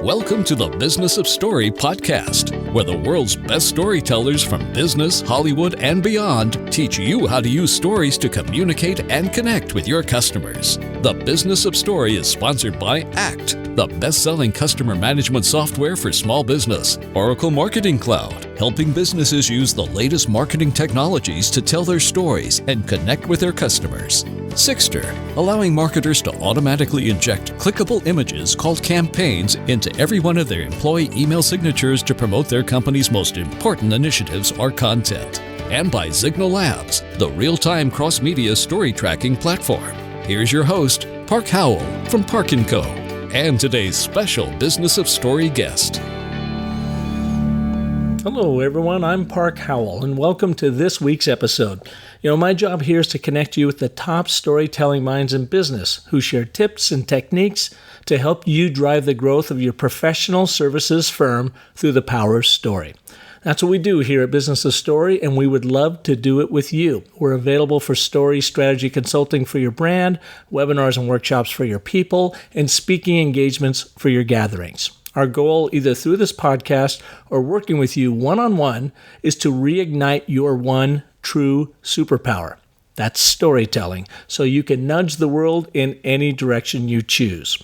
Welcome to the Business of Story podcast, where the world's best storytellers from business, Hollywood, and beyond teach you how to use stories to communicate and connect with your customers. The Business of Story is sponsored by ACT, the best-selling customer management software for small business, Oracle Marketing Cloud, helping businesses use the latest marketing technologies to tell their stories and connect with their customers. Sixter, allowing marketers to automatically inject clickable images called campaigns into every one of their employee email signatures to promote their company's most important initiatives or content. And by Signal Labs, the real-time cross-media story tracking platform. Here's your host, Park Howell from Park & Co., and today's special Business of Story guest. Hello, everyone. I'm Park Howell, and welcome to this week's episode. My job here is to connect you with the top storytelling minds in business who share tips and techniques to help you drive the growth of your professional services firm through the power of story. That's what we do here at Business of Story, and we would love to do it with you. We're available for story strategy consulting for your brand, webinars and workshops for your people, and speaking engagements for your gatherings. Our goal, either through this podcast or working with you one-on-one, is to reignite your one true superpower. That's storytelling, so you can nudge the world in any direction you choose.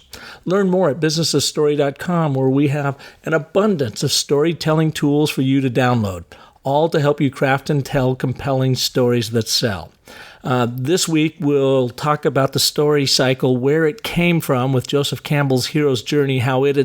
Learn more at businessofstory.com, where we have an abundance of storytelling tools for you to download, all to help you craft and tell compelling stories that sell. This week, we'll talk about the story cycle, where it came from with Joseph Campbell's hero's journey, how it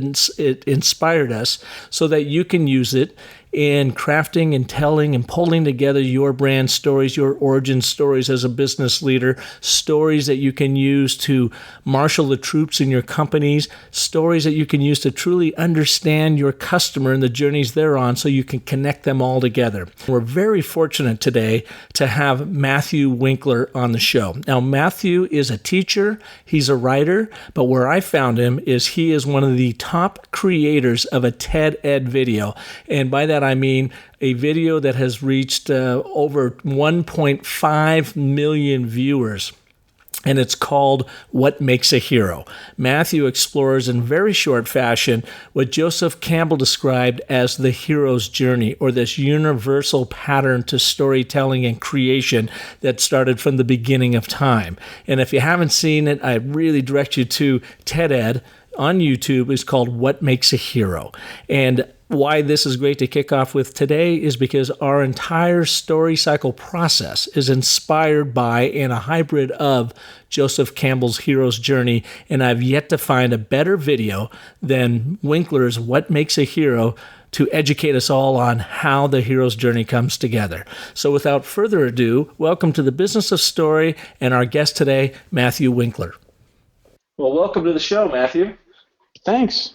inspired us, so that you can use it in crafting and telling and pulling together your brand stories, your origin stories as a business leader, stories that you can use to marshal the troops in your companies, stories that you can use to truly understand your customer and the journeys they're on so you can connect them all together. We're very fortunate today to have Matthew Winkler on the show. Now, Matthew is a teacher, he's a writer, but where I found him is he is one of the top creators of a TED Ed video. And by that I mean a video that has reached over 1.5 million viewers. And it's called What Makes a Hero. Matthew explores in very short fashion what Joseph Campbell described as the hero's journey, or this universal pattern to storytelling and creation that started from the beginning of time. And if you haven't seen it, I really direct you to TED Ed on YouTube. It's called What Makes a Hero. And why this is great to kick off with today is because our entire story cycle process is inspired by and a hybrid of Joseph Campbell's hero's journey, and I've yet to find a better video than Winkler's What Makes a Hero to educate us all on how the hero's journey comes together. So without further ado, welcome to the Business of Story and our guest today, Matthew Winkler. Well, welcome to the show, Matthew. Thanks.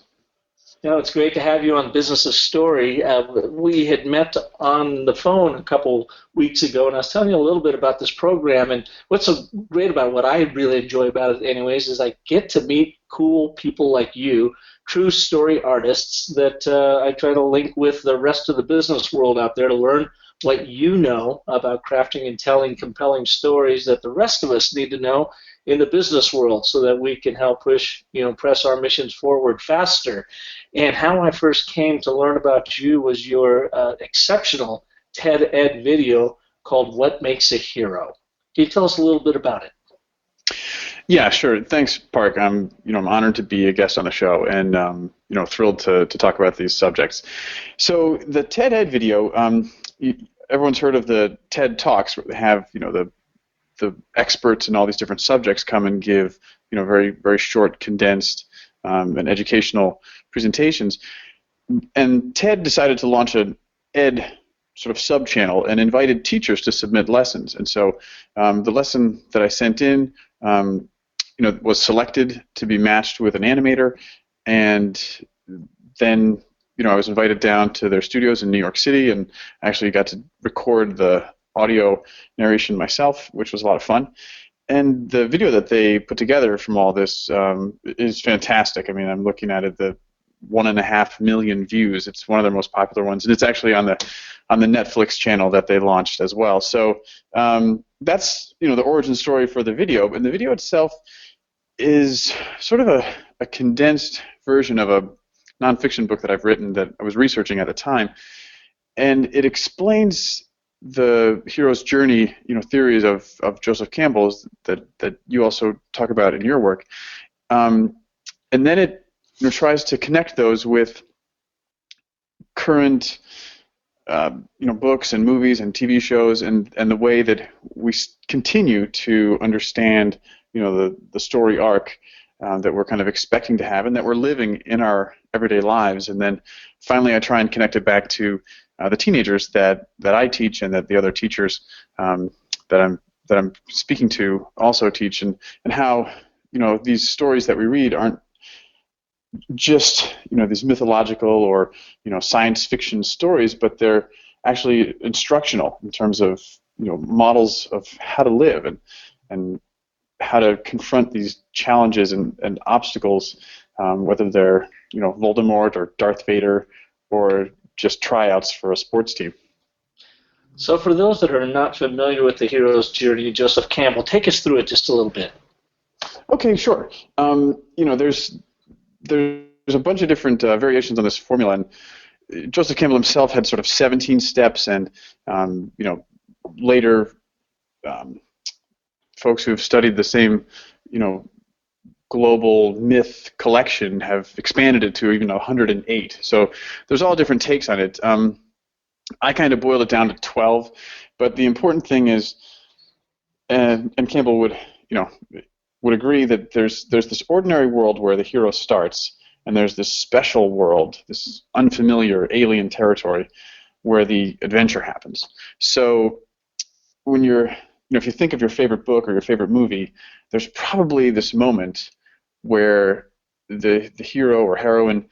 It's great to have you on Business of Story. We had met on the phone a couple weeks ago, and I was telling you a little bit about this program. And what's so great about it, what I really enjoy about it anyways, is I get to meet cool people like you, true story artists that I try to link with the rest of the business world out there to learn what you know about crafting and telling compelling stories that the rest of us need to know in the business world, so that we can help press our missions forward faster. And how I first came to learn about you was your exceptional TED Ed video called What Makes a Hero. Can you tell us a little bit about it? Yeah, sure. Thanks, Park. I'm honored to be a guest on the show, and thrilled to talk about these subjects. So the TED Ed video, everyone's heard of the TED Talks, where they have the experts in all these different subjects come and give very, very short, condensed and educational presentations. And TED decided to launch an Ed sort of sub-channel and invited teachers to submit lessons. And so the lesson that I sent in was selected to be matched with an animator, and then I was invited down to their studios in New York City, and actually got to record the audio narration myself, which was a lot of fun. And the video that they put together from all this is fantastic. I mean, I'm looking at it, the 1.5 million views. It's one of their most popular ones, and it's actually on the Netflix channel that they launched as well. So that's the origin story for the video. And the video itself is sort of a condensed version of a nonfiction book that I've written that I was researching at the time, and it explains the hero's journey, theories of Joseph Campbell's that you also talk about in your work, and then it tries to connect those with current books and movies and TV shows, and the way that we continue to understand the story arc that we're kind of expecting to have and that we're living in our everyday lives. And then finally I try and connect it back to the teenagers that I teach, and that the other teachers that I'm speaking to also teach, and how these stories that we read aren't just these mythological or science fiction stories, but they're actually instructional in terms of models of how to live and how to confront these challenges and obstacles, whether they're Voldemort or Darth Vader or just tryouts for a sports team. So for those that are not familiar with the hero's journey, Joseph Campbell, take us through it just a little bit. Okay, sure. There's a bunch of different variations on this formula, and Joseph Campbell himself had sort of 17 steps, and later folks who have studied the same global myth collection have expanded it to even 108. So there's all different takes on it. I kind of boiled it down to 12, but the important thing is, and Campbell would agree, that there's this ordinary world where the hero starts, and there's this special world, this unfamiliar alien territory where the adventure happens. So when if you think of your favorite book or your favorite movie, there's probably this moment where the hero or heroine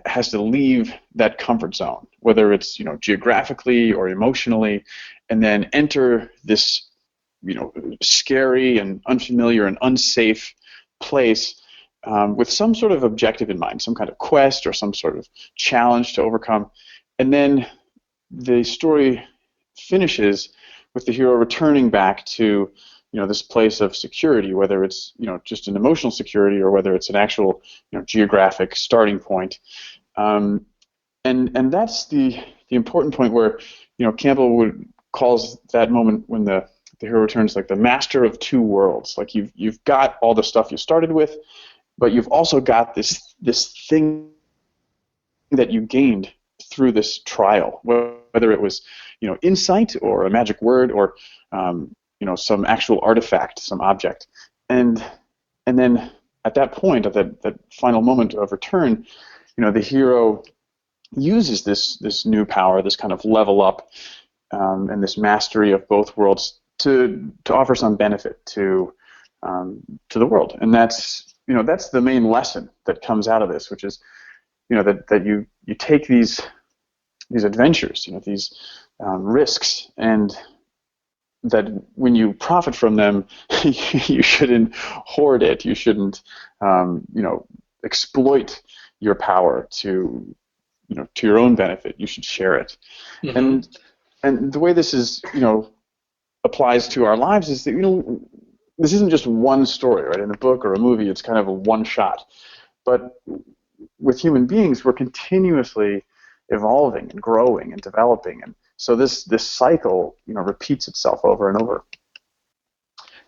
has to leave that comfort zone, whether it's geographically or emotionally, and then enter this scary and unfamiliar and unsafe place with some sort of objective in mind, some kind of quest or some sort of challenge to overcome. And then the story finishes with the hero returning back to this place of security, whether it's just an emotional security or whether it's an actual geographic starting point. And that's the important point where Campbell calls that moment when the hero returns like the master of two worlds. Like you've got all the stuff you started with, but you've also got this thing that you gained through this trial, whether it was insight or a magic word or some actual artifact, some object, and then at that point, at that final moment of return, the hero uses this new power, this kind of level up, and this mastery of both worlds to offer some benefit to the world. And that's the main lesson that comes out of this, which is that you take these adventures, these risks, and that when you profit from them, you shouldn't hoard it. You shouldn't, exploit your power to your own benefit. You should share it. Mm-hmm. And the way this is, applies to our lives is that, this isn't just one story, right? In a book or a movie, it's kind of a one shot. But with human beings, we're continuously evolving and growing and developing, and so this cycle, repeats itself over and over.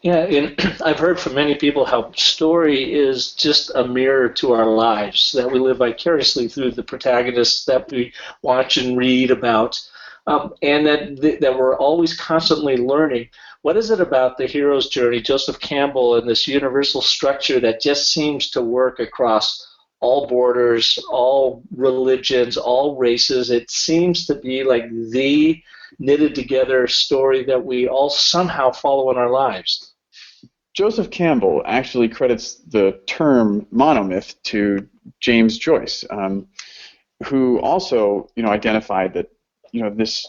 Yeah, and I've heard from many people how story is just a mirror to our lives, that we live vicariously through the protagonists that we watch and read about, and that we're always constantly learning. What is it about the hero's journey, Joseph Campbell, and this universal structure that just seems to work across all borders, all religions, all races? It seems to be like the knitted together story that we all somehow follow in our lives. Joseph Campbell actually credits the term monomyth to James Joyce, who also identified that this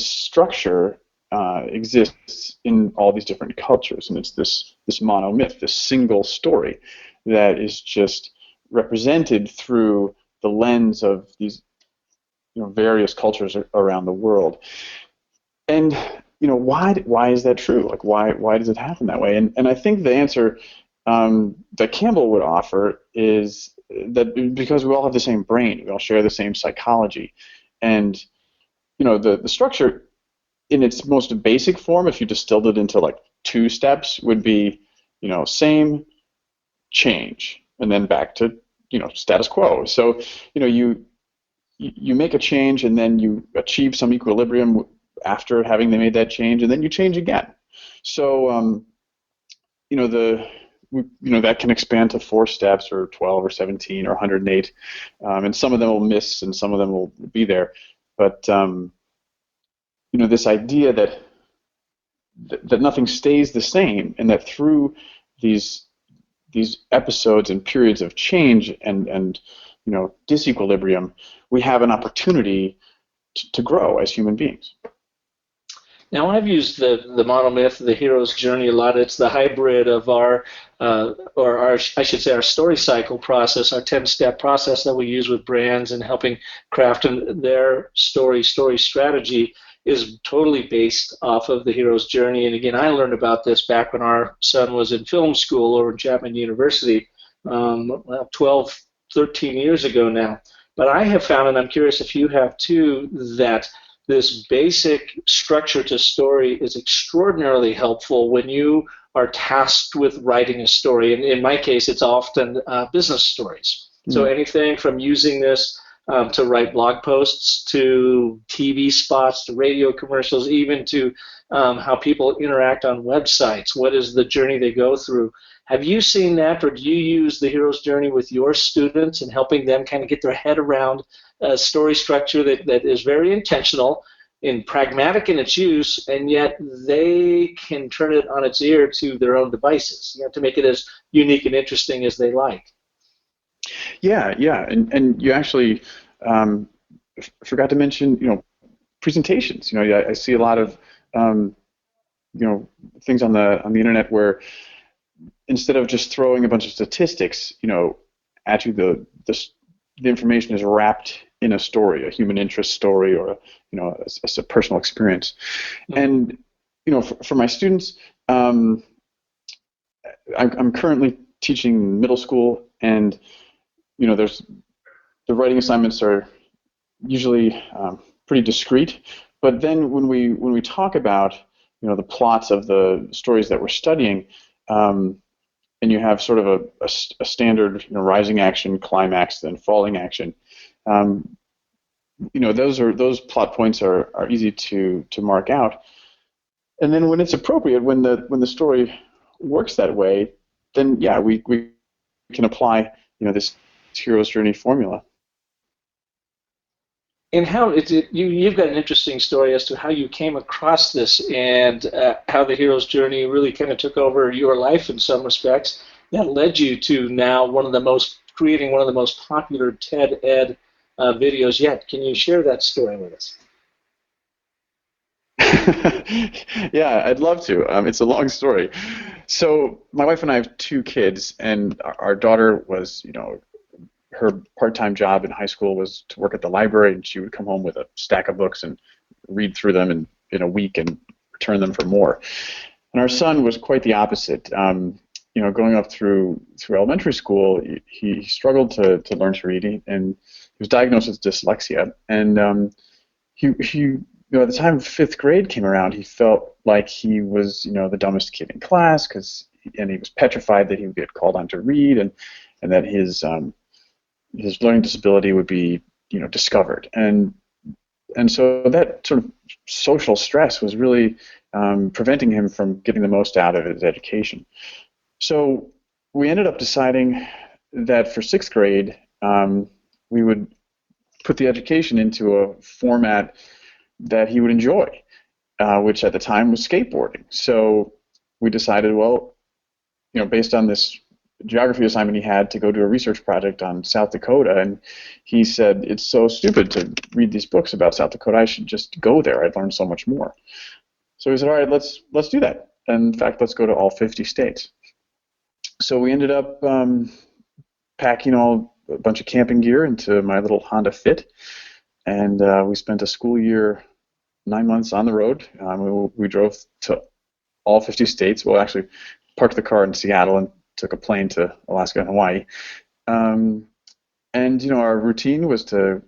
structure exists in all these different cultures, and it's this monomyth, this single story that is just represented through the lens of these various cultures around the world. And why is that true? Like why does it happen that way? And I think the answer that Campbell would offer is that because we all have the same brain, we all share the same psychology, and the structure in its most basic form, if you distilled it into like 2 steps, would be same, change, and then back to status quo. So you make a change and then you achieve some equilibrium after having made that change, and then you change again. So that can expand to 4 steps or 12 or 17 or 108, and some of them will miss and some of them will be there. But this idea that nothing stays the same, and that through these episodes and periods of change and disequilibrium, we have an opportunity to grow as human beings. Now, I've used the monomyth, the hero's journey, a lot. It's the hybrid of our story cycle process, our 10-step process that we use with brands and helping craft their story strategy is totally based off of the hero's journey. And again, I learned about this back when our son was in film school over at Chapman University 12, 13 years ago now. But I have found, and I'm curious if you have too, that this basic structure to story is extraordinarily helpful when you are tasked with writing a story. And in my case, it's often business stories. Mm-hmm. So anything from using this to write blog posts, to TV spots, to radio commercials, even to how people interact on websites. What is the journey they go through? Have you seen that, or do you use the hero's journey with your students and helping them kind of get their head around a story structure that is very intentional and pragmatic in its use, and yet they can turn it on its ear to their own devices, to make it as unique and interesting as they like? Yeah, and you actually forgot to mention, presentations. I see a lot of things on the internet where instead of just throwing a bunch of statistics, at you, the information is wrapped in a story, a human interest story, or a personal experience. Mm-hmm. And for my students, I'm currently teaching middle school, and the writing assignments are usually pretty discrete. But then when we talk about the plots of the stories that we're studying, and you have sort of a standard rising action, climax, then falling action. Those plot points are easy to mark out. And then when it's appropriate, when the story works that way, then we can apply this hero's journey formula. And how you've got an interesting story as to how you came across this, and how the hero's journey really kind of took over your life in some respects. That led you to now creating one of the most popular TED Ed videos yet. Can you share that story with us? Yeah, I'd love to. It's a long story. So my wife and I have 2 kids, and our daughter was, her part-time job in high school was to work at the library, and she would come home with a stack of books and read through them in a week and return them for more. And our son was quite the opposite. Going up through elementary school, he struggled to learn to read, and he was diagnosed with dyslexia. And he at the time 5th grade came around, he felt like he was the dumbest kid in class, and he was petrified that he would get called on to read, and that his learning disability would be discovered. And so that sort of social stress was really preventing him from getting the most out of his education. So we ended up deciding that for 6th grade, we would put the education into a format that he would enjoy, which at the time was skateboarding. So we decided, based on this geography assignment he had, to go do a research project on South Dakota, and he said, it's so stupid to read these books about South Dakota, I should just go there, I'd learn so much more. So we said, all right, let's do that. And in fact, let's go to all 50 states. So we ended up packing a bunch of camping gear into my little Honda Fit, and we spent a school year, 9 months on the road. We drove to all 50 states. Well, actually, parked the car in Seattle and took a plane to Alaska and Hawaii. And, our routine was to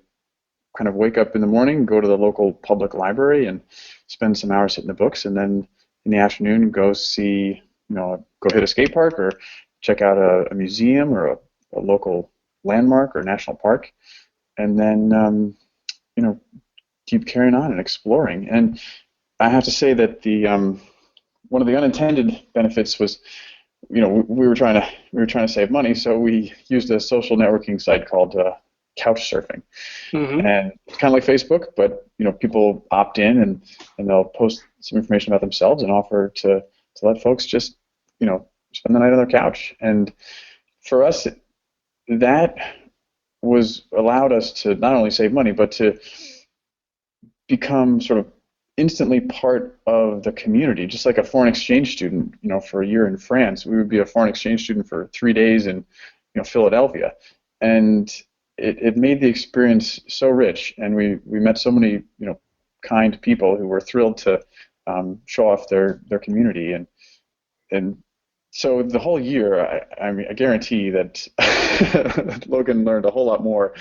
kind of wake up in the morning, go to the local public library and spend some hours hitting the books, and then in the afternoon go see, go hit a skate park or check out a museum or a local landmark or national park, and then, keep carrying on and exploring. And I have to say that the one of the unintended benefits was, we were trying to save money, so we used a social networking site called couch surfing, and it's kind of like Facebook, but people opt in and they'll post some information about themselves and offer to let folks just spend the night on their couch. And for us, that was allowed us to not only save money but to become sort of instantly part of the community, just like a foreign exchange student. For a year in France, we would be a foreign exchange student for 3 days in Philadelphia, and it made the experience so rich, and we met so many kind people who were thrilled to show off their community, and so the whole year, I guarantee that Logan learned a whole lot more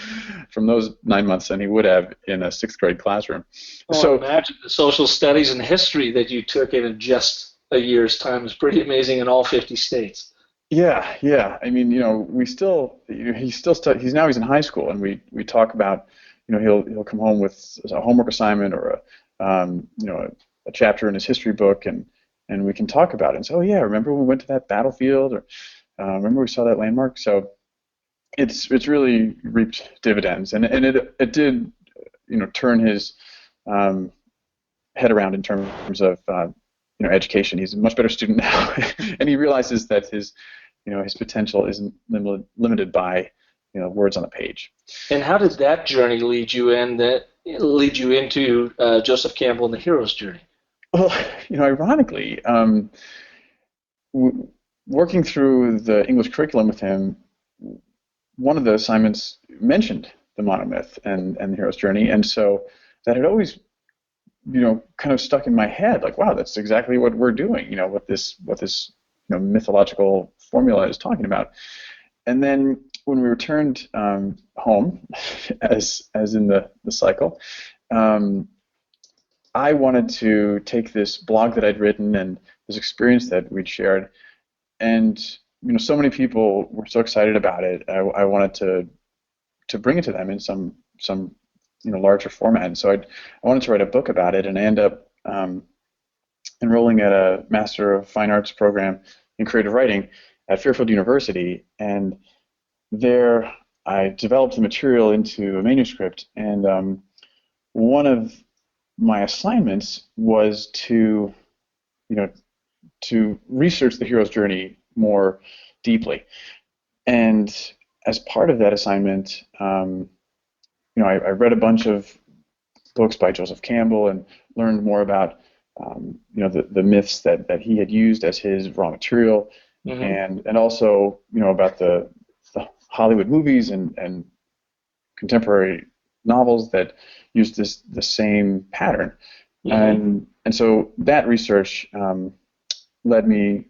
from those 9 months than he would have in a 6th grade classroom. Well, so imagine the social studies and history that you took in just a year's time is pretty amazing in all 50 states. Yeah. I mean, we still, he's now in high school, and we talk about, he'll come home with a homework assignment or a chapter in his history book, and we can talk about it and say, oh yeah, remember when we went to that battlefield, or remember we saw that landmark. So it's really reaped dividends, and it did turn his head around in terms of education. He's a much better student now, and he realizes that his potential isn't limited by words on a page. And how did that journey lead you into Joseph Campbell and the hero's journey? Well, ironically, working through the English curriculum with him, one of the assignments mentioned the monomyth and the hero's journey, and so that had always, kind of stuck in my head, like, wow, that's exactly what we're doing, what this mythological formula is talking about. And then when we returned home, as in the cycle, I wanted to take this blog that I'd written and this experience that we'd shared, and so many people were so excited about it. I wanted to bring it to them in some larger format, and so I wanted to write a book about it, and I ended up enrolling at a Master of Fine Arts program in creative writing at Fairfield University, and there I developed the material into a manuscript, and one of my assignments was to research the hero's journey more deeply. And as part of that assignment, I read a bunch of books by Joseph Campbell and learned more about the myths that he had used as his raw material, and also about the Hollywood movies and contemporary novels that used the same pattern, and so that research led me,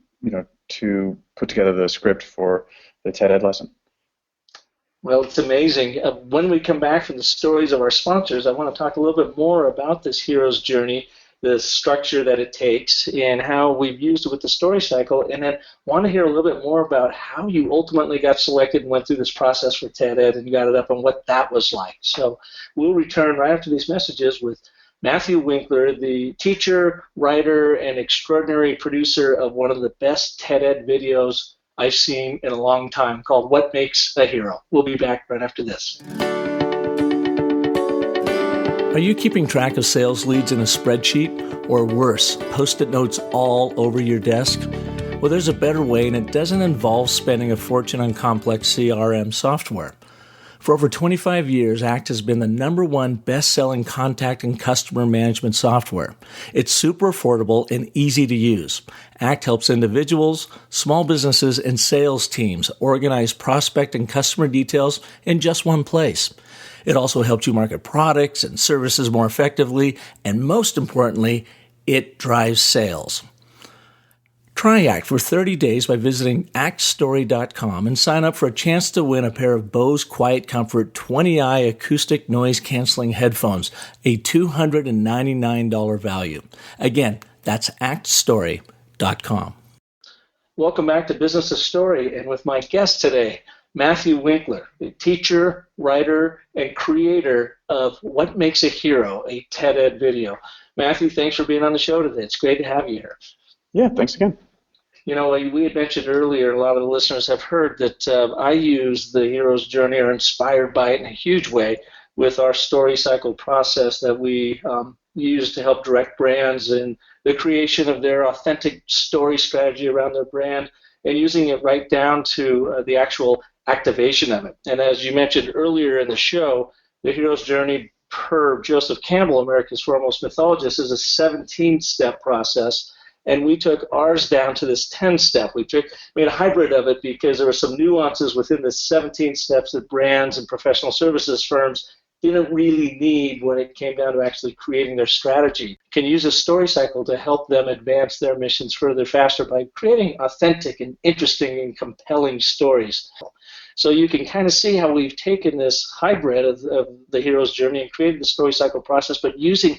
to put together the script for the TED Ed lesson. Well, it's amazing. When we come back from the stories of our sponsors, I want to talk a little bit more about this hero's journey, the structure that it takes, and how we've used it with the story cycle, and then want to hear a little bit more about how you ultimately got selected and went through this process for TED Ed and got it up and what that was like. So we'll return right after these messages with Matthew Winkler, the teacher, writer, and extraordinary producer of one of the best TED Ed videos I've seen in a long time, called What Makes a Hero. We'll be back right after this. Are you keeping track of sales leads in a spreadsheet, or worse, Post-it notes all over your desk? Well, there's a better way, and it doesn't involve spending a fortune on complex CRM software. For over 25 years, ACT has been the #1 best-selling contact and customer management software. It's super affordable and easy to use. ACT helps individuals, small businesses, and sales teams organize prospect and customer details in just one place. It also helps you market products and services more effectively, and most importantly, it drives sales. Try ACT for 30 days by visiting actstory.com and sign up for a chance to win a pair of Bose Quiet Comfort 20i acoustic noise canceling headphones, a $299 value. Again, that's actstory.com. Welcome back to Business of Story, and with my guest today, Matthew Winkler, a teacher, writer, and creator of What Makes a Hero, a TED Ed video. Matthew, thanks for being on the show today. It's great to have you here. Yeah, thanks again. You know, we had mentioned earlier, a lot of the listeners have heard that I use the hero's journey, or inspired by it in a huge way, with our story cycle process that we use to help direct brands in the creation of their authentic story strategy around their brand, and using it right down to the actual activation of it. And as you mentioned earlier in the show, the hero's journey, per Joseph Campbell, America's foremost mythologist, is a 17-step process. And we took ours down to this 10-step. We made a hybrid of it because there were some nuances within the 17 steps that brands and professional services firms didn't really need when it came down to actually creating their strategy. Can use a story cycle to help them advance their missions further faster by creating authentic and interesting and compelling stories. So you can kind of see how we've taken this hybrid of the hero's journey and created the story cycle process, but using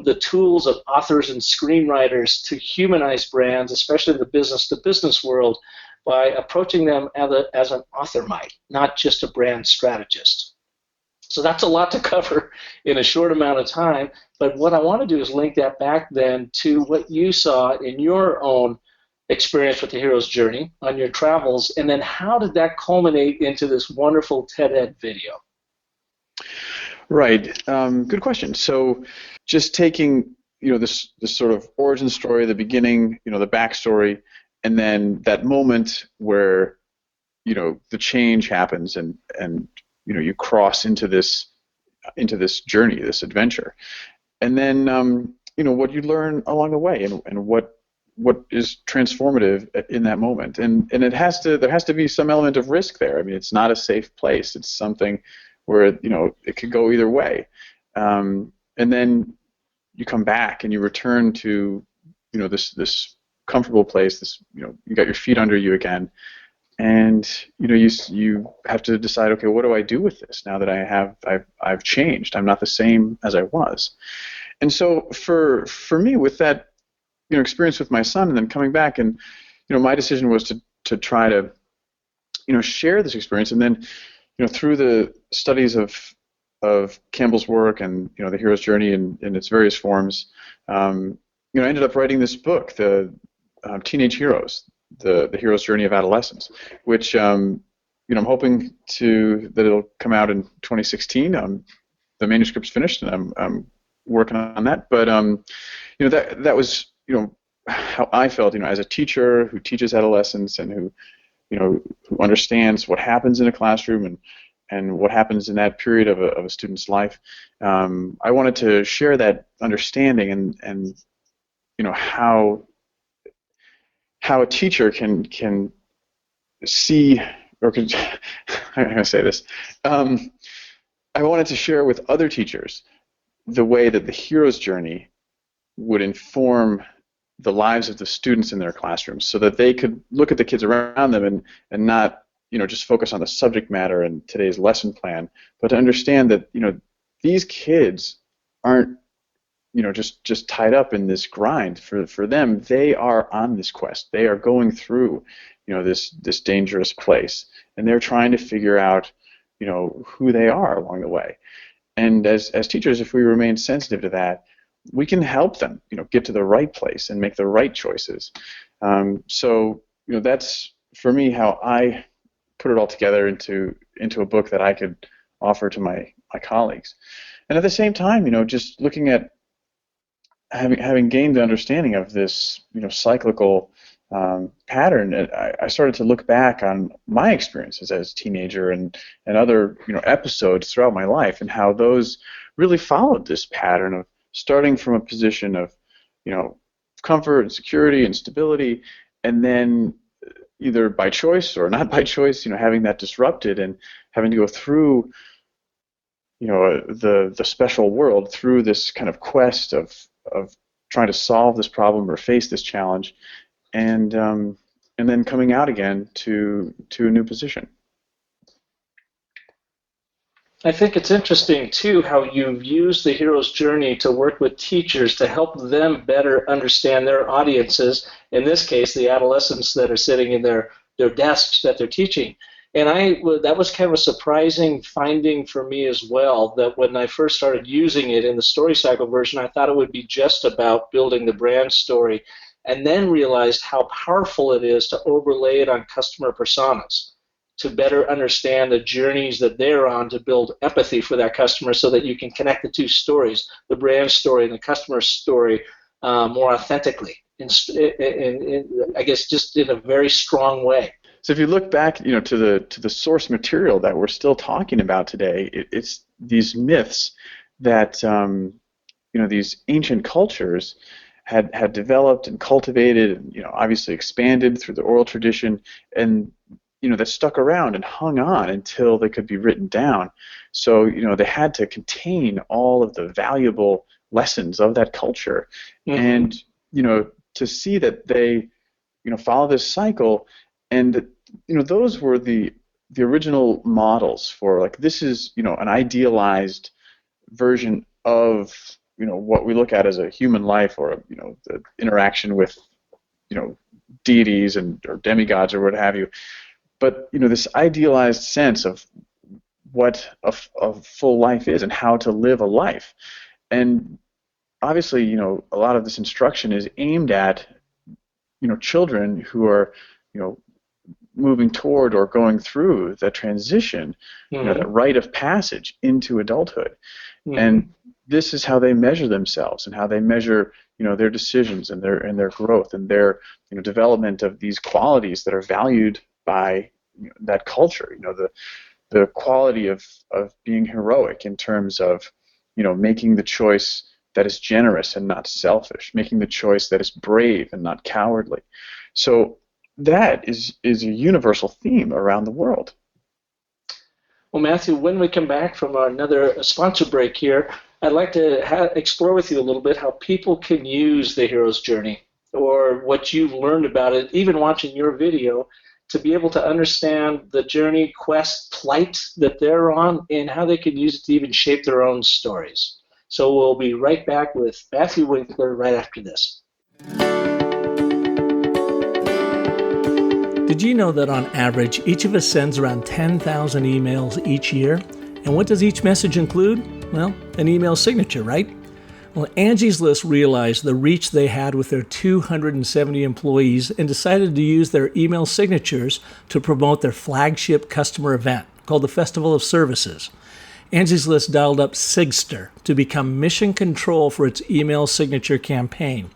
the tools of authors and screenwriters to humanize brands, especially in the business-to-business world, by approaching them as an author might, not just a brand strategist. So that's a lot to cover in a short amount of time, but what I want to do is link that back then to what you saw in your own experience with the hero's journey on your travels, and then how did that culminate into this wonderful TED Ed video? Right. Good question. So just taking, this sort of origin story, the beginning, the backstory, and then that moment where, the change happens and you cross into this journey, this adventure. And then, what you learn along the way and what is transformative in that moment. And there has to be some element of risk there. I mean, it's not a safe place. It's something where, it could go either way. And then you come back and you return to, this comfortable place, you got your feet under you again. And, you have to decide, okay, what do I do with this now that I've changed? I'm not the same as I was. And so for me, with that, experience with my son, and then coming back, and my decision was to try to share this experience, and then through the studies of Campbell's work and the hero's journey in its various forms, I ended up writing this book, the Teenage Heroes, the hero's journey of adolescence, which I'm hoping that it'll come out in 2016. The manuscript's finished, and I'm working on that, but that was how I felt, as a teacher who teaches adolescents and who understands what happens in a classroom and what happens in that period of a student's life. I wanted to share that understanding and how a teacher can see, or can, I'm going to say this. I wanted to share with other teachers the way that the hero's journey would inform the lives of the students in their classrooms, so that they could look at the kids around them and not just focus on the subject matter and today's lesson plan, but to understand that these kids aren't just tied up in this grind. For them, they are on this quest. They are going through this dangerous place, and they're trying to figure out who they are along the way. And as teachers, if we remain sensitive to that, we can help them, get to the right place and make the right choices. So, that's for me how I put it all together into a book that I could offer to my colleagues. And at the same time, just looking at having gained the understanding of this, cyclical pattern, I started to look back on my experiences as a teenager and other, episodes throughout my life, and how those really followed this pattern of starting from a position of, comfort and security and stability, and then either by choice or not by choice, having that disrupted and having to go through, the special world, through this kind of quest of trying to solve this problem or face this challenge, and then coming out again to a new position. I think it's interesting, too, how you've used the hero's journey to work with teachers to help them better understand their audiences, in this case, the adolescents that are sitting in their desks that they're teaching. And that was kind of a surprising finding for me as well, that when I first started using it in the story cycle version, I thought it would be just about building the brand story, and then realized how powerful it is to overlay it on customer personas to better understand the journeys that they're on, to build empathy for that customer so that you can connect the two stories, the brand story and the customer story, more authentically, and I guess just in a very strong way. So if you look back, to the source material that we're still talking about today, it's these myths that these ancient cultures had developed and cultivated, and obviously expanded through the oral tradition, and that stuck around and hung on until they could be written down. So they had to contain all of the valuable lessons of that culture, and to see that they follow this cycle, and those were the original models for, like, this is an idealized version of what we look at as a human life, or the interaction with deities or demigods or what have you. But this idealized sense of what a full life is and how to live a life. And obviously, a lot of this instruction is aimed at children who are moving toward or going through the transition, that rite of passage into adulthood. And this is how they measure themselves, and how they measure their decisions and their growth and their development of these qualities that are valued by that culture. The quality of being heroic in terms of making the choice that is generous and not selfish, making the choice that is brave and not cowardly. So that is a universal theme around the world. Well, Matthew, when we come back from another sponsor break here, I'd like to explore with you a little bit how people can use the hero's journey, or what you've learned about it, even watching your video, to be able to understand the journey, quest, plight that they're on, and how they can use it to even shape their own stories. So we'll be right back with Matthew Winkler right after this. Did you know that on average, each of us sends around 10,000 emails each year? And what does each message include? Well, an email signature, right? Well, Angie's List realized the reach they had with their 270 employees and decided to use their email signatures to promote their flagship customer event called the Festival of Services. Angie's List dialed up Sigster to become mission control for its email signature campaign.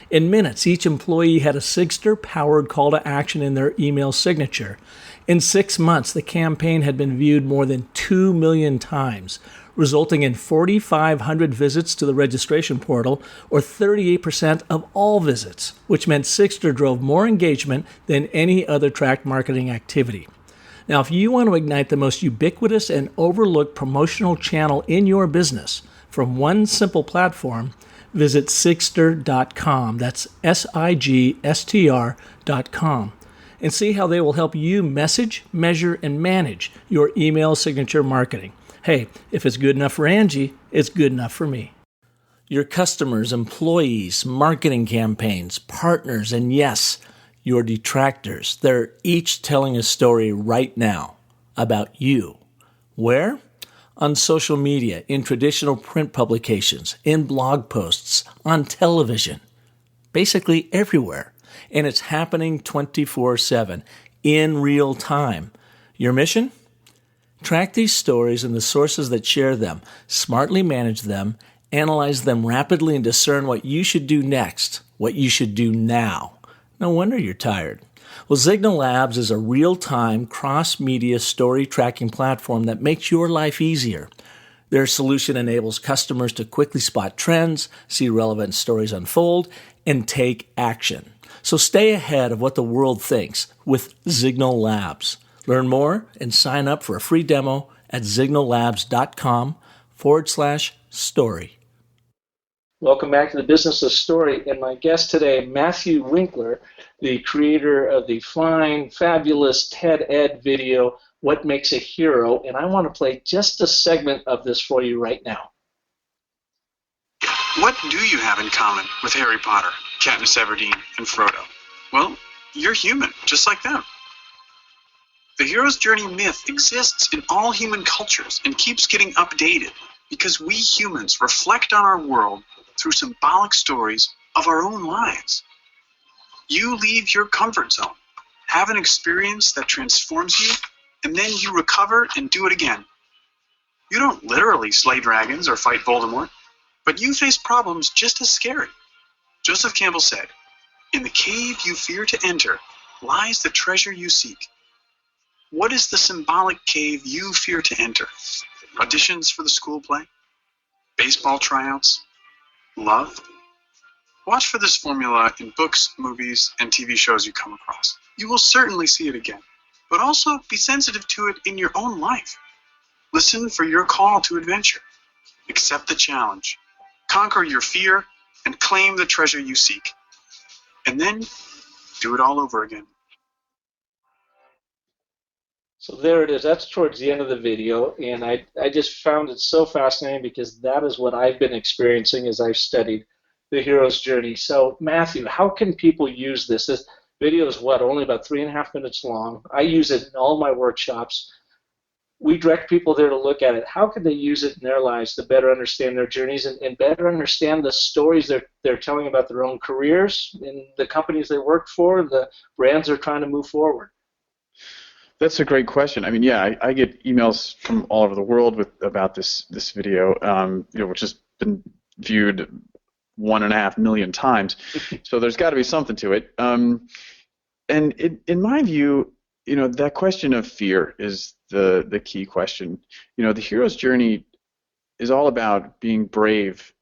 In minutes, each employee had a Sigster-powered call to action in their email signature. In 6 months, the campaign had been viewed more than 2 million times, resulting in 4,500 visits to the registration portal, or 38% of all visits, which meant Sigster drove more engagement than any other tracked marketing activity. Now, if you want to ignite the most ubiquitous and overlooked promotional channel in your business from one simple platform, visit Sigster.com. That's SIGSTR.com. And see how they will help you message, measure, and manage your email signature marketing. Hey, if it's good enough for Angie, it's good enough for me. Your customers, employees, marketing campaigns, partners, and yes, your detractors, they're each telling a story right now about you. Where? On social media, in traditional print publications, in blog posts, on television, basically everywhere. And it's happening 24/7, in real time. Your mission? Track these stories and the sources that share them, smartly manage them, analyze them rapidly, and discern what you should do next, what you should do now. No wonder you're tired. Well, Signal Labs is a real-time, cross-media story tracking platform that makes your life easier. Their solution enables customers to quickly spot trends, see relevant stories unfold, and take action. So stay ahead of what the world thinks with Signal Labs. Learn more and sign up for a free demo at signallabs.com/story. Welcome back to the Business of Story. And my guest today, Matthew Winkler, the creator of the fine, fabulous TED Ed video, What Makes a Hero? And I want to play just a segment of this for you right now. What do you have in common with Harry Potter, Katniss Everdeen, and Frodo? Well, you're human, just like them. The hero's journey myth exists in all human cultures and keeps getting updated because we humans reflect on our world through symbolic stories of our own lives. You leave your comfort zone, have an experience that transforms you, and then you recover and do it again. You don't literally slay dragons or fight Voldemort, but you face problems just as scary. Joseph Campbell said, "In the cave you fear to enter lies the treasure you seek." What is the symbolic cave you fear to enter? Auditions for the school play? Baseball tryouts? Love? Watch for this formula in books, movies, and TV shows you come across. You will certainly see it again, but also be sensitive to it in your own life. Listen for your call to adventure. Accept the challenge. Conquer your fear and claim the treasure you seek. And then do it all over again. So there it is. That's towards the end of the video, and I just found it so fascinating because that is what I've been experiencing as I've studied the hero's journey. So Matthew, how can people use this? This video is only about 3.5 minutes long. I use it in all my workshops. We direct people there to look at it. How can they use it in their lives to better understand their journeys and better understand the stories they're telling about their own careers and the companies they work for and the brands they're trying to move forward? That's a great question. I mean, yeah, I get emails from all over the world about this video, which has been viewed 1.5 million times. So there's got to be something to it. And in my view, that question of fear is the key question. The hero's journey is all about being brave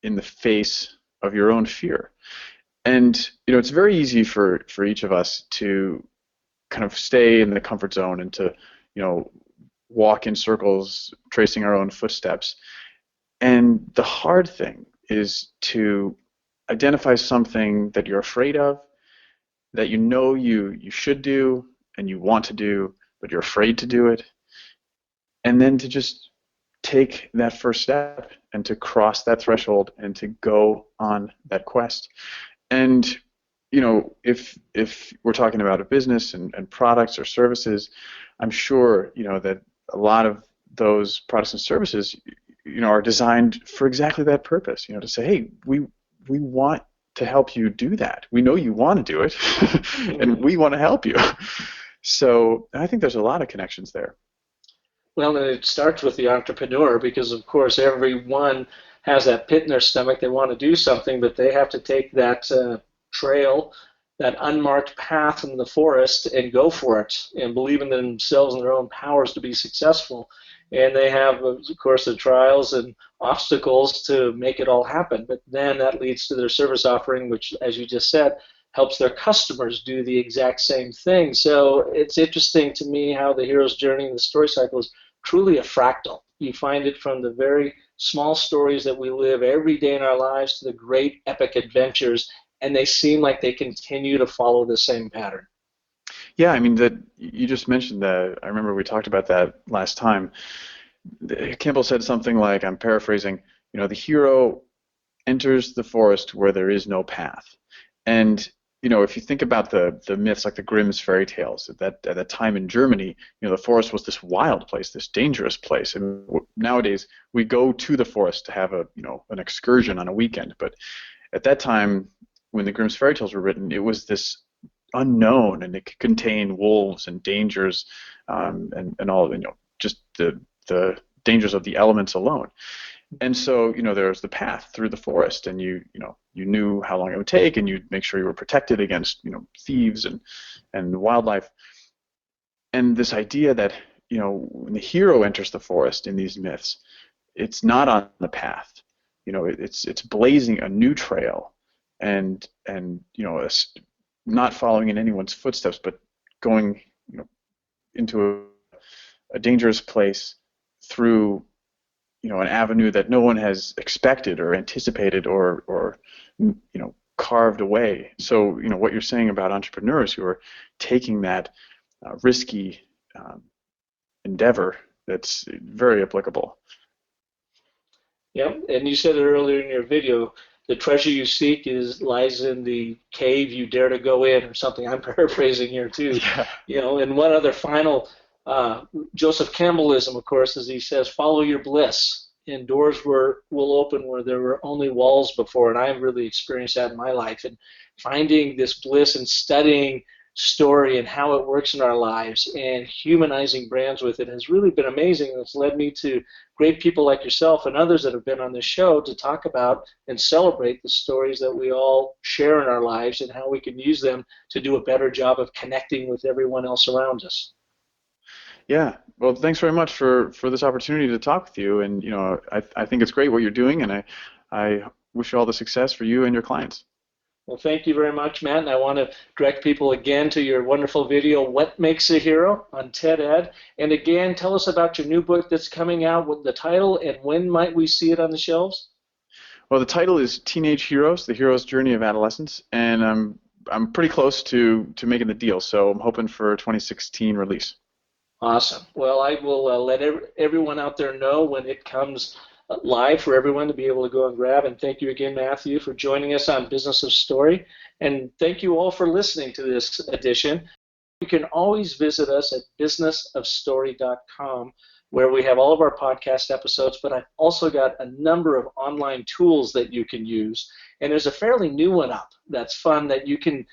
in the face of your own fear. And it's very easy for each of us to kind of stay in the comfort zone and to walk in circles tracing our own footsteps. And the hard thing is to identify something that you're afraid of, that you should do and you want to do, but you're afraid to do it, and then to just take that first step and to cross that threshold and to go on that quest. And if we're talking about a business and products or services, I'm sure that a lot of those products and services are designed for exactly that purpose. To say, hey, we want to help you do that. We know you want to do it, and we want to help you. So I think there's a lot of connections there. Well, and it starts with the entrepreneur because, of course, everyone has that pit in their stomach. They want to do something, but they have to take that trail, that unmarked path in the forest, and go for it and believe in themselves and their own powers to be successful. And they have, of course, the trials and obstacles to make it all happen. But then that leads to their service offering, which, as you just said, helps their customers do the exact same thing. So it's interesting to me how the hero's journey and the story cycle is truly a fractal. You find it from the very small stories that we live every day in our lives to the great epic adventures, and they seem like they continue to follow the same pattern. Yeah, I mean, that you just mentioned that. I remember we talked about that last time. Campbell said something like, I'm paraphrasing, the hero enters the forest where there is no path. And if you think about the myths like the Grimm's fairy tales, at that time in Germany, the forest was this wild place, this dangerous place. And nowadays we go to the forest to have an excursion on a weekend. But at that time, when the Grimm's fairy tales were written, it was this unknown, and it could contain wolves and dangers, and all just the dangers of the elements alone. And so there was the path through the forest, and you knew how long it would take, and you'd make sure you were protected against thieves and wildlife. And this idea that when the hero enters the forest in these myths, it's not on the path. It's blazing a new trail, and not following in anyone's footsteps, but going into a dangerous place through an avenue that no one has expected or anticipated or carved away. So what you're saying about entrepreneurs who are taking that risky endeavor, that's very applicable. Yep, and you said it earlier in your video, the treasure you seek lies in the cave you dare to go in, or something. I'm paraphrasing here too. Yeah. And one other final Joseph Campbellism, of course, is he says, follow your bliss, and doors will open where there were only walls before, and I've really experienced that in my life. And finding this bliss and studying story and how it works in our lives and humanizing brands with it has really been amazing. And it's led me to great people like yourself and others that have been on this show to talk about and celebrate the stories that we all share in our lives and how we can use them to do a better job of connecting with everyone else around us. Yeah, well, thanks very much for this opportunity to talk with you. And I think it's great what you're doing, and I wish you all the success for you and your clients. Well, thank you very much, Matt. And I want to direct people again to your wonderful video, What Makes a Hero, on TED Ed. And again, tell us about your new book that's coming out, with the title, and when might we see it on the shelves? Well, the title is Teenage Heroes: The Hero's Journey of Adolescence, and I'm pretty close to making the deal, so I'm hoping for a 2016 release. Awesome. Well, I will let everyone out there know when it comes live for everyone to be able to go and grab. And thank you again, Matthew, for joining us on Business of Story. And thank you all for listening to this edition. You can always visit us at businessofstory.com, where we have all of our podcast episodes, but I've also got a number of online tools that you can use. And there's a fairly new one up that's fun that you can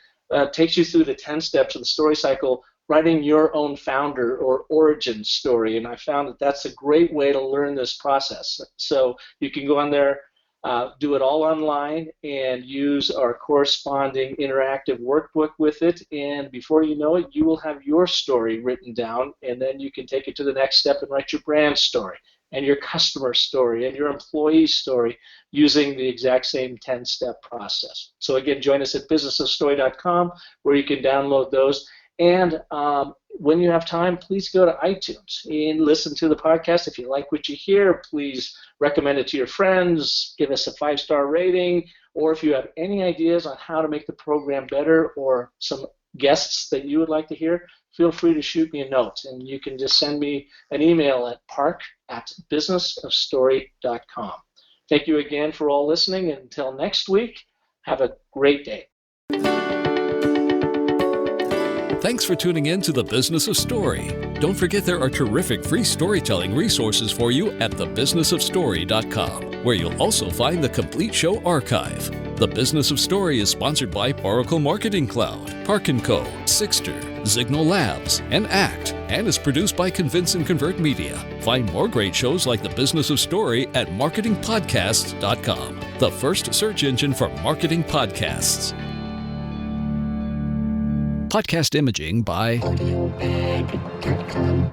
takes you through the 10 steps of the story cycle, writing your own founder or origin story. And I found that that's a great way to learn this process. So you can go on there, do it all online, and use our corresponding interactive workbook with it. And before you know it, you will have your story written down, and then you can take it to the next step and write your brand story and your customer story and your employee story using the exact same 10-step process. So again, join us at businessofstory.com, where you can download those. And when you have time, please go to iTunes and listen to the podcast. If you like what you hear, please recommend it to your friends, give us a 5-star rating, or if you have any ideas on how to make the program better or some guests that you would like to hear, feel free to shoot me a note. And you can just send me an email at park@businessofstory.com. Thank you again for all listening. And until next week, have a great day. Thanks for tuning in to The Business of Story. Don't forget there are terrific free storytelling resources for you at thebusinessofstory.com, where you'll also find the complete show archive. The Business of Story is sponsored by Oracle Marketing Cloud, Park & Co., Sixter, Signal Labs, and ACT, and is produced by Convince and Convert Media. Find more great shows like The Business of Story at marketingpodcasts.com, the first search engine for marketing podcasts. Podcast imaging by audiobag.com.